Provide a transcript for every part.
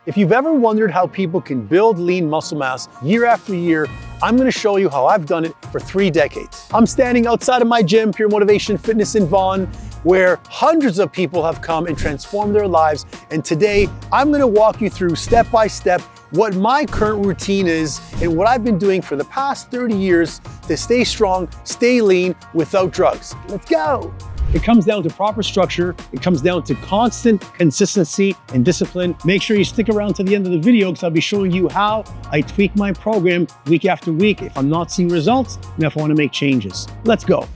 If you've ever wondered how people can build lean muscle mass year after year, I'm gonna show you how I've done it for 3 decades. I'm standing outside of my gym, Pure Motivation Fitness in Vaughan, where hundreds of people have come and transformed their lives. And today, I'm gonna walk you through step by step what my current routine is and what I've been doing for the past 30 years to stay strong, stay lean without drugs. Let's go. It comes down to proper structure. It comes down to constant consistency and discipline. Make sure you stick around to the end of the video because I'll be showing you how I tweak my program week after week if I'm not seeing results and if I want to make changes. Let's go.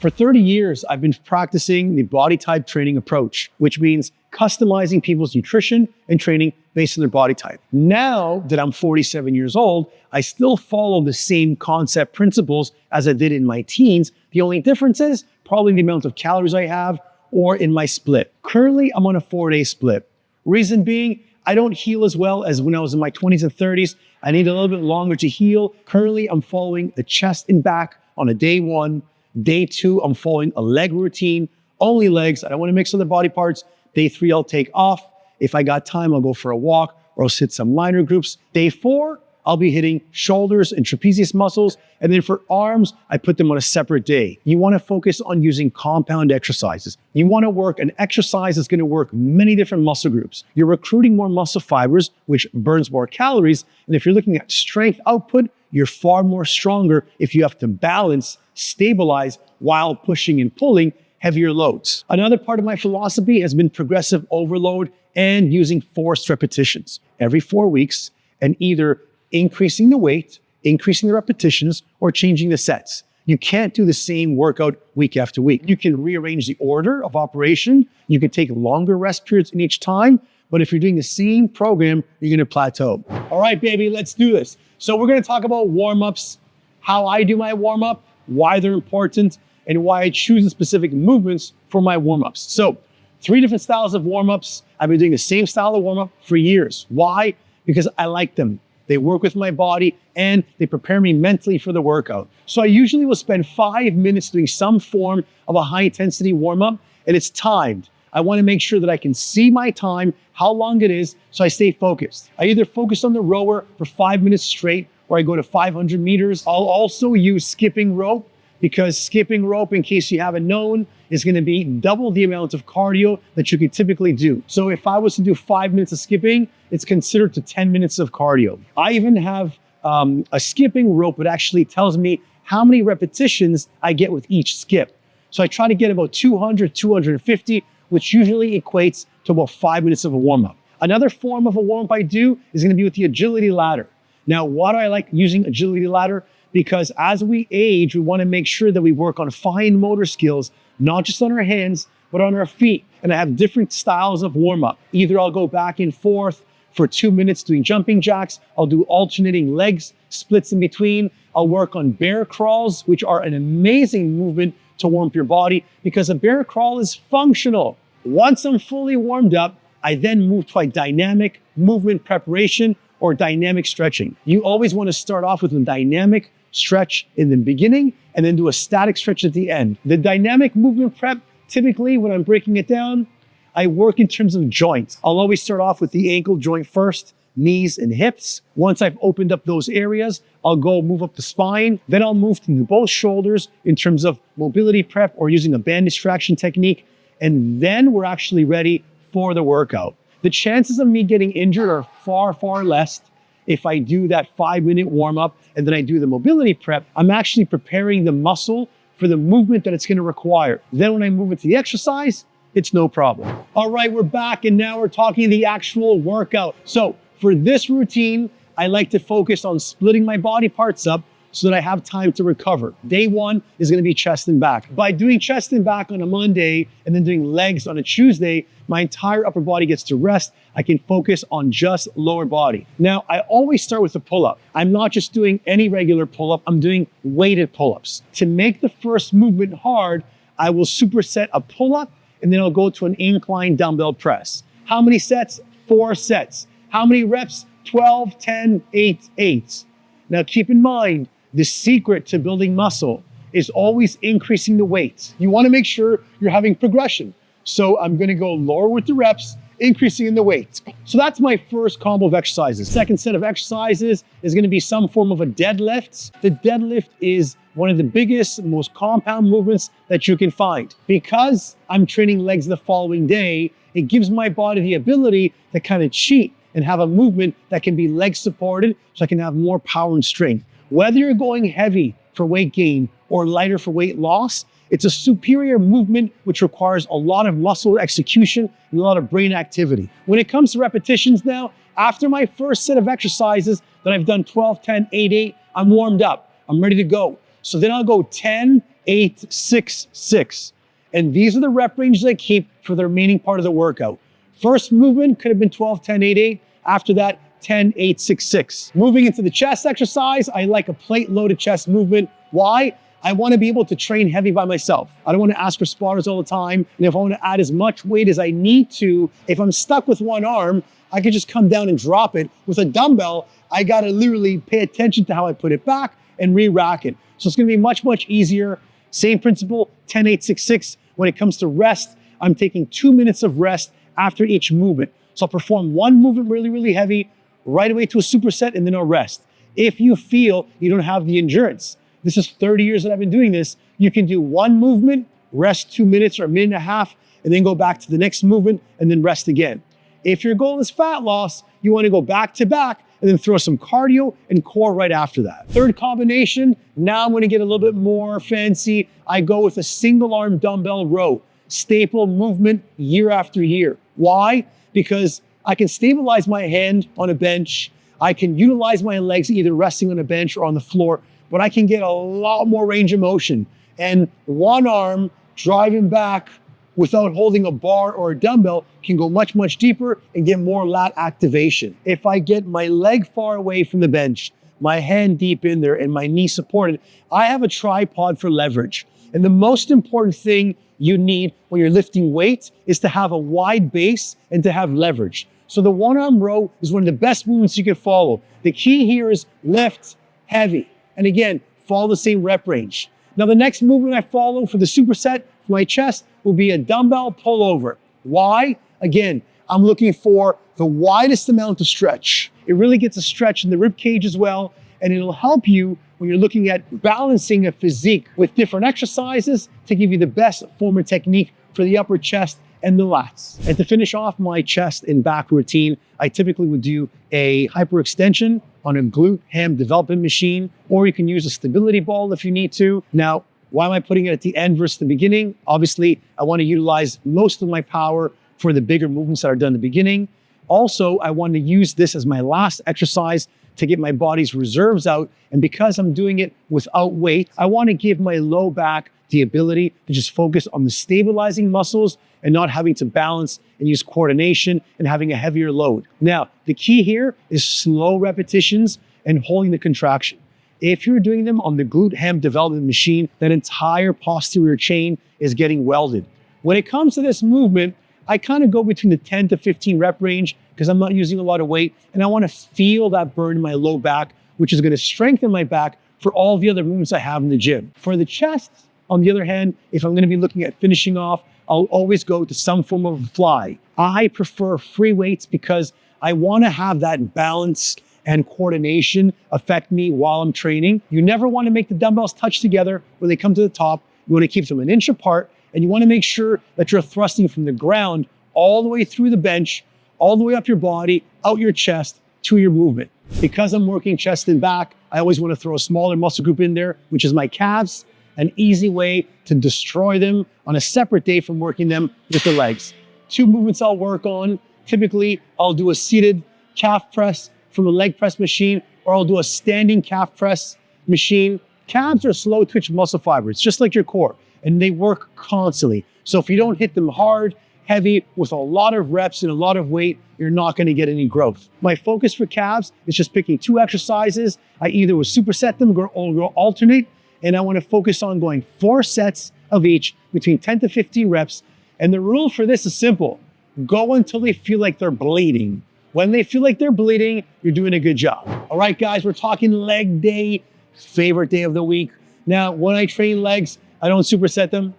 For 30 years, I've been practicing the body type training approach, which means customizing people's nutrition and training based on their body type. Now that I'm 47 years old, I still follow the same concept principles as I did in my teens. The only difference is probably the amount of calories I have or in my split. Currently, I'm on a 4-day split. Reason being, I don't heal as well as when I was in my 20s and 30s. I need a little bit longer to heal. Currently, I'm following the chest and back on a day 1. Day 2, I'm following a leg routine, only legs. I don't want to mix other body parts. Day 3, I'll take off. If I got time, I'll go for a walk or I'll hit some liner groups. Day 4, I'll be hitting shoulders and trapezius muscles. And then for arms, I put them on a separate day. You want to focus on using compound exercises. You want to work an exercise that's going to work many different muscle groups. You're recruiting more muscle fibers, which burns more calories. And if you're looking at strength output, you're far more stronger if you have to balance, stabilize while pushing and pulling heavier loads. Another part of my philosophy has been progressive overload and using forced repetitions every 4 weeks and either increasing the weight, increasing the repetitions, or changing the sets. You can't do the same workout week after week. You can rearrange the order of operation. You can take longer rest periods in each time, but if you're doing the same program, you're gonna plateau. All right, baby, let's do this. So we're gonna talk about warm-ups, how I do my warm-up, why they're important, and why I choose the specific movements for my warm-ups. So 3 different styles of warm-ups. I've been doing the same style of warm-up for years. Why? Because I like them. They work with my body and they prepare me mentally for the workout. So I usually will spend 5 minutes doing some form of a high intensity warm-up, and it's timed. I want to make sure that I can see my time, how long it is, so I stay focused. I either focus on the rower for 5 minutes straight, or I go to 500 meters. I'll also use skipping rope, because skipping rope, in case you haven't known, is going to be double the amount of cardio that you could typically do. So if I was to do 5 minutes of skipping, it's considered to 10 minutes of cardio. I even have a skipping rope that actually tells me how many repetitions I get with each skip. So I try to get about 200, 250, which usually equates to about 5 minutes of a warm-up. Another form of a warm-up I do is going to be with the agility ladder. Now, why do I like using agility ladder? Because as we age, we want to make sure that we work on fine motor skills, not just on our hands, but on our feet. And I have different styles of warm-up. Either I'll go back and forth for 2 minutes doing jumping jacks. I'll do alternating legs, splits in between. I'll work on bear crawls, which are an amazing movement to warm up your body because a bear crawl is functional. Once I'm fully warmed up, I then move to a dynamic movement preparation or dynamic stretching. You always want to start off with a dynamic stretch in the beginning and then do a static stretch at the end. The dynamic movement prep, typically when I'm breaking it down, I work in terms of joints. I'll always start off with the ankle joint first, knees and hips. Once I've opened up those areas, I'll go move up the spine. Then I'll move to both shoulders in terms of mobility prep or using a band distraction technique. And then we're actually ready for the workout. The chances of me getting injured are far, far less if I do that 5-minute warm-up and then I do the mobility prep. I'm actually preparing the muscle for the movement that it's going to require. Then when I move into the exercise, it's no problem. All right, we're back and now we're talking the actual workout. So for this routine, I like to focus on splitting my body parts up so that I have time to recover. Day 1 is going to be chest and back. By doing chest and back on a Monday and then doing legs on a Tuesday, my entire upper body gets to rest. I can focus on just lower body. Now, I always start with a pull-up. I'm not just doing any regular pull-up, I'm doing weighted pull-ups. To make the first movement hard, I will superset a pull-up and then I'll go to an incline dumbbell press. How many sets? 4 sets. How many reps? 12, 10, 8, 8. Now keep in mind, the secret to building muscle is always increasing the weights. You want to make sure you're having progression. So I'm going to go lower with the reps, increasing in the weights. So that's my first combo of exercises. Second set of exercises is going to be some form of a deadlift. The deadlift is one of the biggest, most compound movements that you can find. Because I'm training legs the following day, it gives my body the ability to kind of cheat and have a movement that can be leg supported so I can have more power and strength. Whether you're going heavy for weight gain or lighter for weight loss, it's a superior movement which requires a lot of muscle execution and a lot of brain activity. When it comes to repetitions now, after my first set of exercises that I've done 12, 10, 8, 8, I'm warmed up. I'm ready to go. So then I'll go 10, 8, 6, 6. And these are the rep ranges I keep for the remaining part of the workout. First movement could have been 12, 10, 8, 8. After that, 10, 8, 6, 6. Moving into the chest exercise, I like a plate loaded chest movement. Why? I want to be able to train heavy by myself. I don't want to ask for spotters all the time. And if I want to add as much weight as I need to, if I'm stuck with one arm, I can just come down and drop it. With a dumbbell, I got to literally pay attention to how I put it back and re-rack it. So it's going to be much, much easier. Same principle, 10, 8, 6, 6. When it comes to rest, I'm taking 2 minutes of rest after each movement. So I'll perform one movement really, really heavy, right away to a superset, and then I'll rest. If you feel you don't have the endurance, this is 30 years that I've been doing this, you can do one movement, rest 2 minutes or a minute and a half, and then go back to the next movement and then rest again. If your goal is fat loss, you want to go back to back and then throw some cardio and core right after that. Third combination, now I'm going to get a little bit more fancy. I go with a single arm dumbbell row, staple movement year after year. Why? Because I can stabilize my hand on a bench. I can utilize my legs either resting on a bench or on the floor, but I can get a lot more range of motion. And one arm driving back without holding a bar or a dumbbell can go much, much deeper and get more lat activation. If I get my leg far away from the bench, my hand deep in there and my knee supported, I have a tripod for leverage. And the most important thing you need when you're lifting weights is to have a wide base and to have leverage. So the one arm row is one of the best movements you can follow. The key here is lift heavy. And again, follow the same rep range. Now the next movement I follow for the superset for my chest will be a dumbbell pullover. Why? Again, I'm looking for the widest amount of stretch. It really gets a stretch in the rib cage as well, and it'll help you when you're looking at balancing a physique with different exercises to give you the best form and technique for the upper chest and the lats. And to finish off my chest and back routine, I typically would do a hyperextension on a glute ham development machine, or you can use a stability ball if you need to. Now, why am I putting it at the end versus the beginning? Obviously, I want to utilize most of my power for the bigger movements that are done in the beginning. Also, I want to use this as my last exercise to get my body's reserves out. And because I'm doing it without weight, I want to give my low back the ability to just focus on the stabilizing muscles and not having to balance and use coordination and having a heavier load. Now, the key here is slow repetitions and holding the contraction. If you're doing them on the glute ham development machine, that entire posterior chain is getting welded. When it comes to this movement, I kind of go between the 10 to 15 rep range because I'm not using a lot of weight, and I want to feel that burn in my low back, which is going to strengthen my back for all the other movements I have in the gym. For the chest, on the other hand, if I'm going to be looking at finishing off, I'll always go to some form of a fly. I prefer free weights because I want to have that balance and coordination affect me while I'm training. You never want to make the dumbbells touch together when they come to the top. You want to keep them an inch apart, and you want to make sure that you're thrusting from the ground all the way through the bench, all the way up your body, out your chest to your movement. Because I'm working chest and back, I always want to throw a smaller muscle group in there, which is my calves, an easy way to destroy them on a separate day from working them with the legs. 2 movements I'll work on. Typically, I'll do a seated calf press from a leg press machine, or I'll do a standing calf press machine. Calves are slow twitch muscle fibers, just like your core, and they work constantly. So if you don't hit them hard, heavy, with a lot of reps and a lot of weight, you're not going to get any growth. My focus for calves is just picking 2 exercises. I either will superset them or alternate, and I want to focus on going 4 sets of each between 10 to 15 reps. And the rule for this is simple. Go until they feel like they're bleeding. When they feel like they're bleeding, you're doing a good job. All right, guys, we're talking leg day, favorite day of the week. Now, when I train legs, I don't superset them.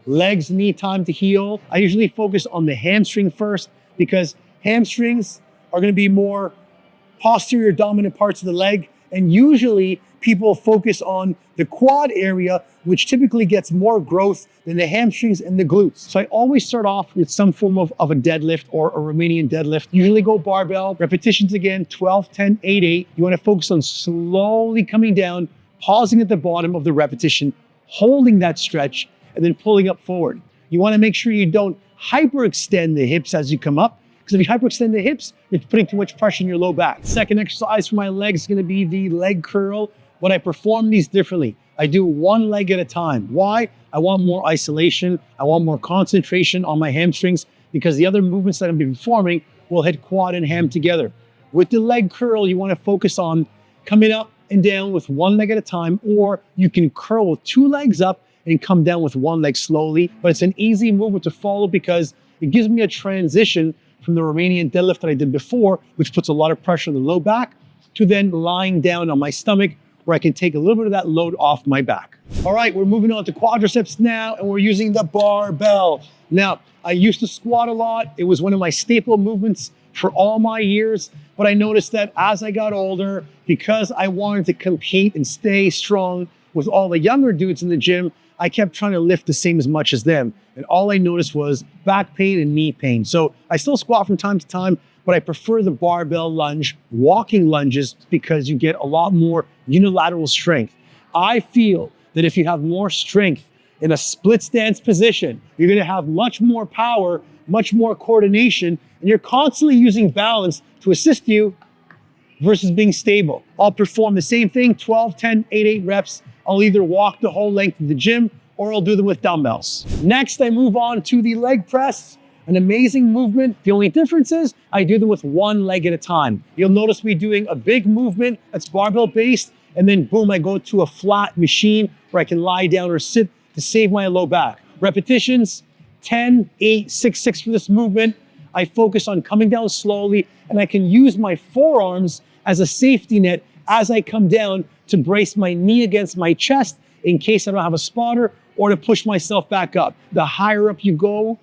Legs need time to heal. I usually focus on the hamstring first because hamstrings are going to be more posterior dominant parts of the leg. And usually people focus on the quad area, which typically gets more growth than the hamstrings and the glutes. So I always start off with some form of a deadlift or a Romanian deadlift. Usually go barbell, repetitions again, 12, 10, 8, 8. You want to focus on slowly coming down, pausing at the bottom of the repetition, holding that stretch, and then pulling up forward. You want to make sure you don't hyperextend the hips as you come up, because if you hyperextend the hips, you're putting too much pressure in your low back. Second exercise for my legs is going to be the leg curl. When I perform these differently, I do one leg at a time. Why? I want more isolation. I want more concentration on my hamstrings because the other movements that I'm going to be performing will hit quad and ham together. With the leg curl, you want to focus on coming up and down with one leg at a time, or you can curl with two legs up and come down with one leg slowly. But it's an easy movement to follow because it gives me a transition from the Romanian deadlift that I did before, which puts a lot of pressure on the low back, to then lying down on my stomach where I can take a little bit of that load off my back. All right, we're moving on to quadriceps now, and we're using the barbell. Now, I used to squat a lot. It was one of my staple movements for all my years, but I noticed that as I got older, because I wanted to compete and stay strong with all the younger dudes in the gym, I kept trying to lift the same as much as them. And all I noticed was back pain and knee pain. So I still squat from time to time, but I prefer the barbell lunge, walking lunges, because you get a lot more unilateral strength. I feel that if you have more strength in a split stance position, you're gonna have much more power, much more coordination, and you're constantly using balance to assist you versus being stable. I'll perform the same thing, 12, 10, 8, 8 reps. I'll either walk the whole length of the gym or I'll do them with dumbbells. Next, I move on to the leg press, an amazing movement. The only difference is I do them with one leg at a time. You'll notice me doing a big movement that's barbell based, and then boom, I go to a flat machine where I can lie down or sit to save my low back. Repetitions, 10, 8, 6, 6 for this movement. I focus on coming down slowly, and I can use my forearms as a safety net as I come down to brace my knee against my chest in case I don't have a spotter, or to push myself back up. The higher up you go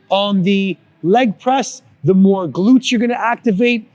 on the leg press, the more glutes you're gonna activate,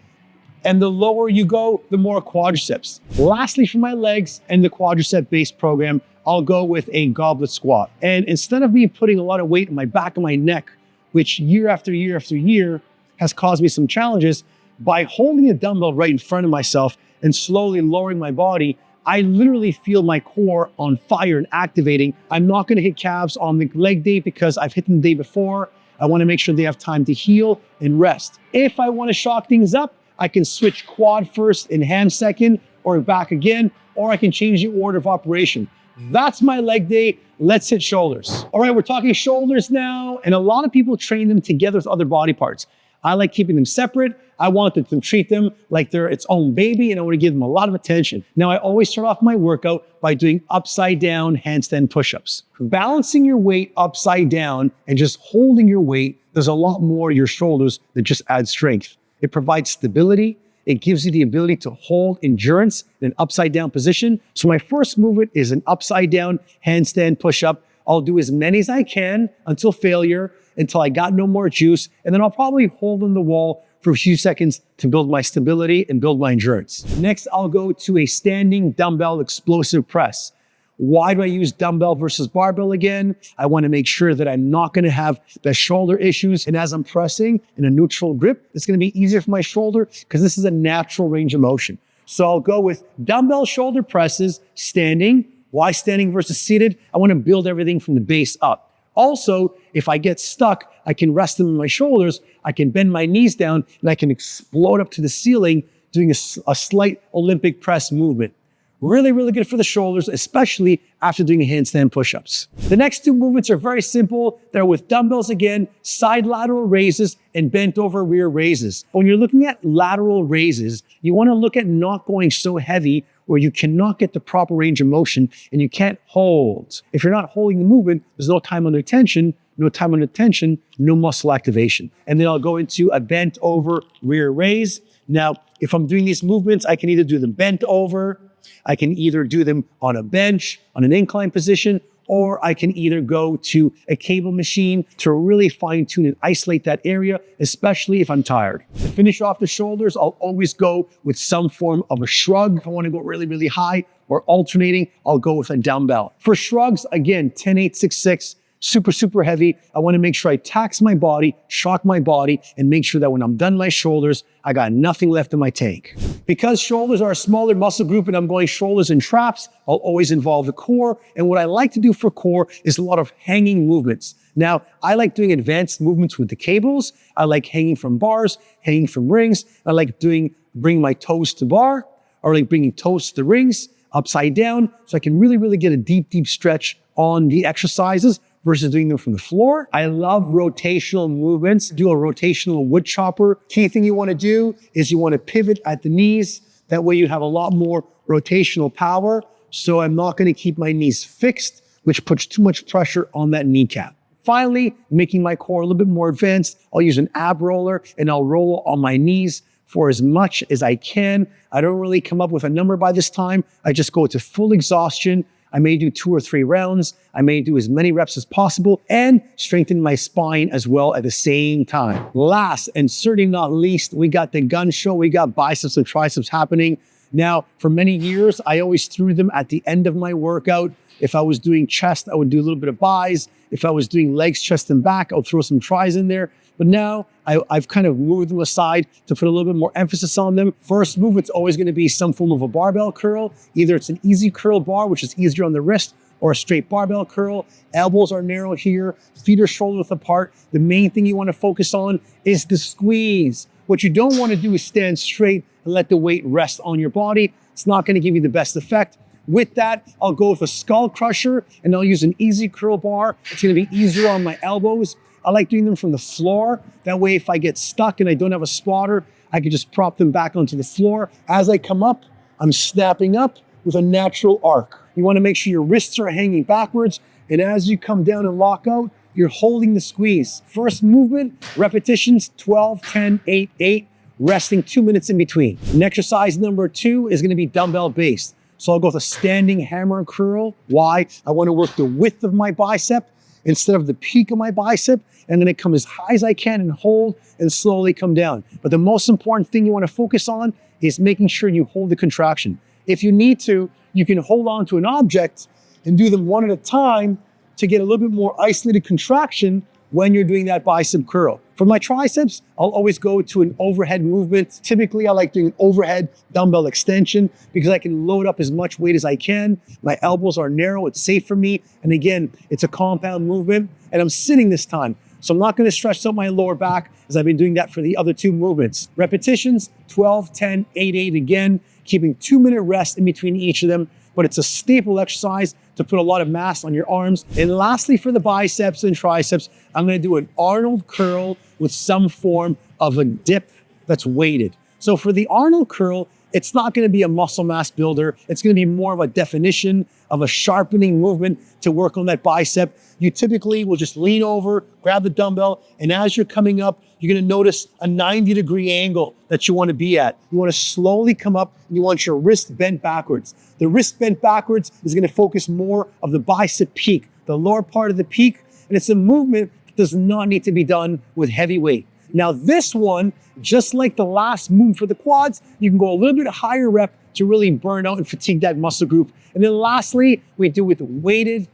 and the lower you go, the more quadriceps. Lastly, for my legs and the quadricep-based program, I'll go with a goblet squat. And instead of me putting a lot of weight on my back and my neck, which year after year after year has caused me some challenges, by holding a dumbbell right in front of myself and slowly lowering my body, I literally feel my core on fire and activating. I'm not gonna hit calves on the leg day because I've hit them the day before. I wanna make sure they have time to heal and rest. If I wanna shock things up, I can switch quad first and ham second, or back again, or I can change the order of operation. That's my leg day. Let's hit shoulders. All right, we're talking shoulders now, and a lot of people train them together with other body parts. I like keeping them separate. I want them to treat them like they're its own baby, and I want to give them a lot of attention. Now, I always start off my workout by doing upside down handstand push-ups. Balancing your weight upside down and just holding your weight, there's a lot more your shoulders that just add strength. It provides stability. It gives you the ability to hold endurance in an upside down position. So my first movement is an upside down handstand push-up. I'll do as many as I can until failure, until I got no more juice. And then I'll probably hold on the wall for a few seconds to build my stability and build my endurance. Next, I'll go to a standing dumbbell explosive press. Why do I use dumbbell versus barbell again? I want to make sure that I'm not going to have the shoulder issues. And as I'm pressing in a neutral grip, it's going to be easier for my shoulder because this is a natural range of motion. So I'll go with dumbbell shoulder presses, standing. Why standing versus seated? I want to build everything from the base up. Also, if I get stuck, I can rest them in my shoulders, I can bend my knees down, and I can explode up to the ceiling doing a slight Olympic press movement. Really, really good for the shoulders, especially after doing handstand push-ups. The next two movements are very simple. They're with dumbbells again, side lateral raises and bent over rear raises. When you're looking at lateral raises, you want to look at not going so heavy where you cannot get the proper range of motion and you can't hold. If you're not holding the movement, there's no time under tension, no muscle activation. And then I'll go into a bent over rear raise. Now, if I'm doing these movements, I can either do them bent over, I can either do them on a bench, on an incline position, or I can either go to a cable machine to really fine tune and isolate that area, especially if I'm tired. To finish off the shoulders, I'll always go with some form of a shrug. If I want to go really, really high or alternating, I'll go with a dumbbell. For shrugs, again, 10, 8, 6, 6, super heavy. I want to make sure I tax my body, shock my body, and make sure that when I'm done my shoulders, I got nothing left in my tank. Because shoulders are a smaller muscle group and I'm going shoulders and traps, I'll always involve the core. And what I like to do for core is a lot of hanging movements. Now, I like doing advanced movements with the cables. I like hanging from bars, hanging from rings. I like bringing my toes to bar, or like bringing toes to the rings, upside down, so I can really get a deep stretch on the exercises versus doing them from the floor. I love rotational movements. Do a rotational wood chopper. Key thing you want to do is you want to pivot at the knees. That way you have a lot more rotational power. So I'm not going to keep my knees fixed, which puts too much pressure on that kneecap. Finally, making my core a little bit more advanced, I'll use an ab roller and I'll roll on my knees for as much as I can. I don't really come up with a number by this time. I just go to full exhaustion. I may do 2 or 3 rounds. I may do as many reps as possible and strengthen my spine as well at the same time. Last and certainly not least, we got the gun show. We got biceps and triceps happening. Now, for many years, I always threw them at the end of my workout. If I was doing chest, I would do a little bit of bis. If I was doing legs, chest, and back, I'll throw some tris in there. But now I've kind of moved them aside to put a little bit more emphasis on them. First movement's always going to be some form of a barbell curl. Either it's an easy curl bar, which is easier on the wrist, or a straight barbell curl. Elbows are narrow here, feet are shoulder width apart. The main thing you want to focus on is the squeeze. What you don't want to do is stand straight and let the weight rest on your body. It's not going to give you the best effect. With that, I'll go with a skull crusher and I'll use an easy curl bar. It's going to be easier on my elbows. I like doing them from the floor. That way, if I get stuck and I don't have a spotter, I can just prop them back onto the floor. As I come up, I'm snapping up with a natural arc. You want to make sure your wrists are hanging backwards. And as you come down and lock out, you're holding the squeeze. First movement, repetitions, 12, 10, 8, 8, resting 2 minutes in between. And exercise number 2 is going to be dumbbell based. So I'll go with a standing hammer curl. Why? I want to work the width of my bicep instead of the peak of my bicep. I'm going to come as high as I can and hold and slowly come down. But the most important thing you want to focus on is making sure you hold the contraction. If you need to, you can hold on to an object and do them one at a time to get a little bit more isolated contraction when you're doing that bicep curl. For my triceps, I'll always go to an overhead movement. Typically, I like doing an overhead dumbbell extension because I can load up as much weight as I can. My elbows are narrow, it's safe for me. And again, it's a compound movement and I'm sitting this time. So I'm not going to stretch out my lower back as I've been doing that for the other 2 movements. Repetitions, 12, 10, 8, 8 again, keeping 2-minute rest in between each of them. But it's a staple exercise to put a lot of mass on your arms. And lastly, for the biceps and triceps, I'm going to do an Arnold curl with some form of a dip that's weighted. So for the Arnold curl, it's not going to be a muscle mass builder. It's going to be more of a definition of a sharpening movement to work on that bicep. You typically will just lean over, grab the dumbbell, and as you're coming up, you're going to notice a 90-degree angle that you want to be at. You want to slowly come up and you want your wrist bent backwards. The wrist bent backwards is going to focus more of the bicep peak, the lower part of the peak, and it's a movement that does not need to be done with heavy weight. Now this one, just like the last movement for the quads, you can go a little bit higher rep to really burn out and fatigue that muscle group. And then lastly, we do with weighted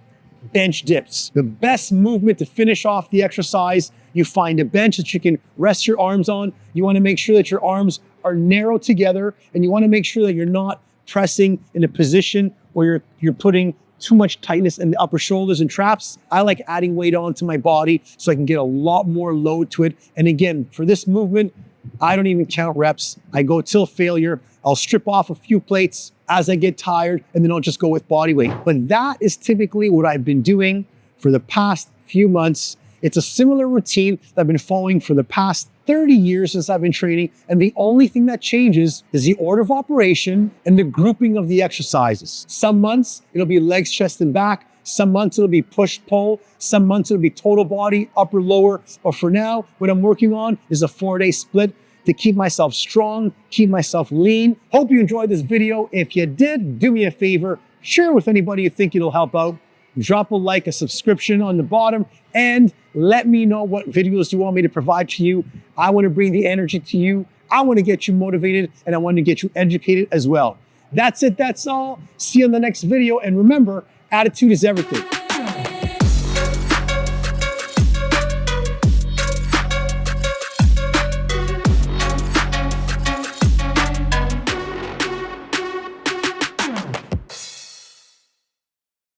bench dips. The best movement to finish off the exercise, you find a bench that you can rest your arms on. You want to make sure that your arms are narrow together and you want to make sure that you're not pressing in a position where you're putting too much tightness in the upper shoulders and traps. I like adding weight onto my body so I can get a lot more load to it. And again, for this movement, I don't even count reps. I go till failure. I'll strip off a few plates as I get tired, and then I'll just go with body weight. But that is typically what I've been doing for the past few months. It's a similar routine that I've been following for the past 30 years since I've been training. And the only thing that changes is the order of operation and the grouping of the exercises. Some months it'll be legs, chest, and back. Some months it'll be push, pull. Some months it'll be total body, upper, lower. But for now, what I'm working on is a 4-day split. to keep myself strong, keep myself lean. Hope you enjoyed this video. If you did, do me a favor, share it with anybody you think it'll help out. Drop a like, a subscription on the bottom, and let me know what videos you want me to provide to you. I want to bring the energy to you. I want to get you motivated, and I want to get you educated as well. That's it. That's all. See you in the next video. And remember, attitude is everything.